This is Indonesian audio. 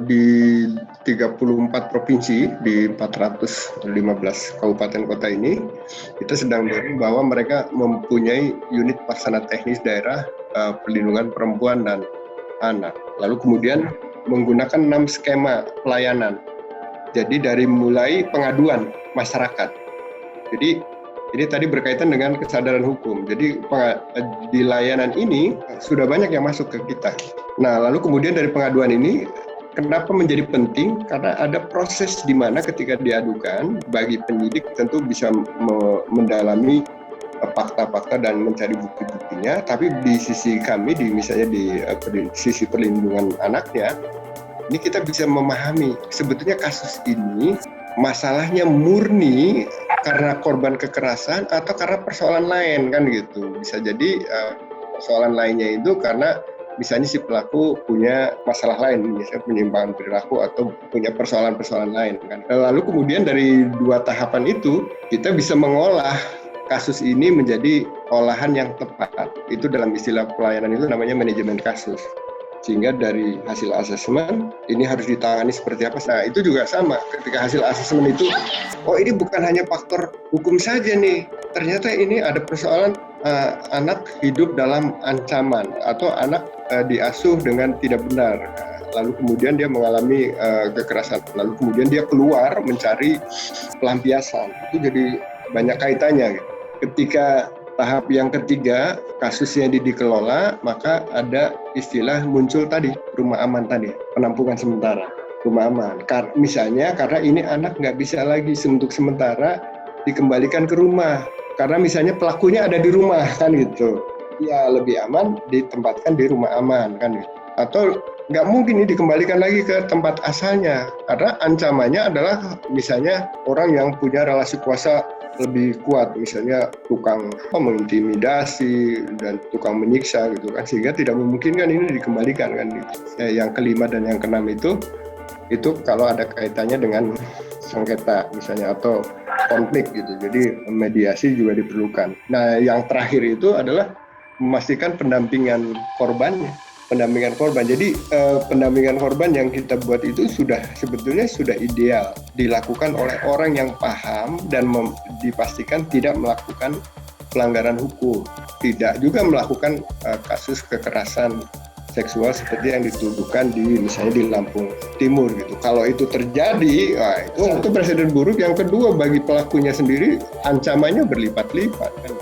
di 34 provinsi di 415 kabupaten kota ini kita sedang dorong bahwa mereka mempunyai unit pelaksana teknis daerah perlindungan perempuan dan anak. Lalu kemudian menggunakan 6 skema pelayanan. Jadi dari mulai pengaduan masyarakat. Jadi ini tadi berkaitan dengan kesadaran hukum. Jadi di layanan ini sudah banyak yang masuk ke kita. Nah, lalu kemudian dari pengaduan ini kenapa menjadi penting? Karena ada proses di mana ketika diadukan, bagi penyidik tentu bisa mendalami fakta-fakta dan mencari bukti-buktinya. Tapi di sisi kami, misalnya di sisi perlindungan anaknya, ini kita bisa memahami sebetulnya kasus ini masalahnya murni karena korban kekerasan atau karena persoalan lain kan gitu. Bisa jadi persoalan lainnya itu karena misalnya si pelaku punya masalah lain, misalnya penyimpangan perilaku atau punya persoalan-persoalan lain kan. Lalu kemudian dari 2 tahapan itu kita bisa mengolah kasus ini menjadi olahan yang tepat. Itu dalam istilah pelayanan itu namanya manajemen kasus. Sehingga dari hasil asesmen ini harus ditangani seperti apa. Nah itu juga sama, ketika hasil asesmen itu, oh ini bukan hanya faktor hukum saja nih, ternyata ini ada persoalan anak hidup dalam ancaman atau anak diasuh dengan tidak benar. Lalu kemudian dia mengalami kekerasan, lalu kemudian dia keluar mencari pelampiasan. Itu jadi banyak kaitannya. Ketika tahap yang ketiga, kasusnya dikelola, maka ada istilah muncul tadi, rumah aman tadi, penampungan sementara, rumah aman. Misalnya karena ini anak nggak bisa lagi untuk sementara dikembalikan ke rumah, karena misalnya pelakunya ada di rumah kan gitu. Ya lebih aman ditempatkan di rumah aman kan gitu. Atau nggak mungkin ini dikembalikan lagi ke tempat asalnya, karena ancamannya adalah misalnya orang yang punya relasi kuasa lebih kuat, misalnya tukang mengintimidasi dan tukang menyiksa gitu kan, sehingga tidak memungkinkan ini dikembalikan kan gitu. Yang kelima dan yang keenam itu kalau ada kaitannya dengan sengketa misalnya atau konflik gitu, jadi mediasi juga diperlukan. Nah yang terakhir itu adalah memastikan pendampingan korbannya. Jadi pendampingan korban yang kita buat itu sebetulnya sudah ideal dilakukan oleh orang yang paham dan dipastikan tidak melakukan pelanggaran hukum, tidak juga melakukan kasus kekerasan seksual seperti yang dituduhkan misalnya di Lampung Timur gitu. Kalau itu terjadi, itu presiden buruk. Yang kedua, bagi pelakunya sendiri ancamannya berlipat-lipat kan.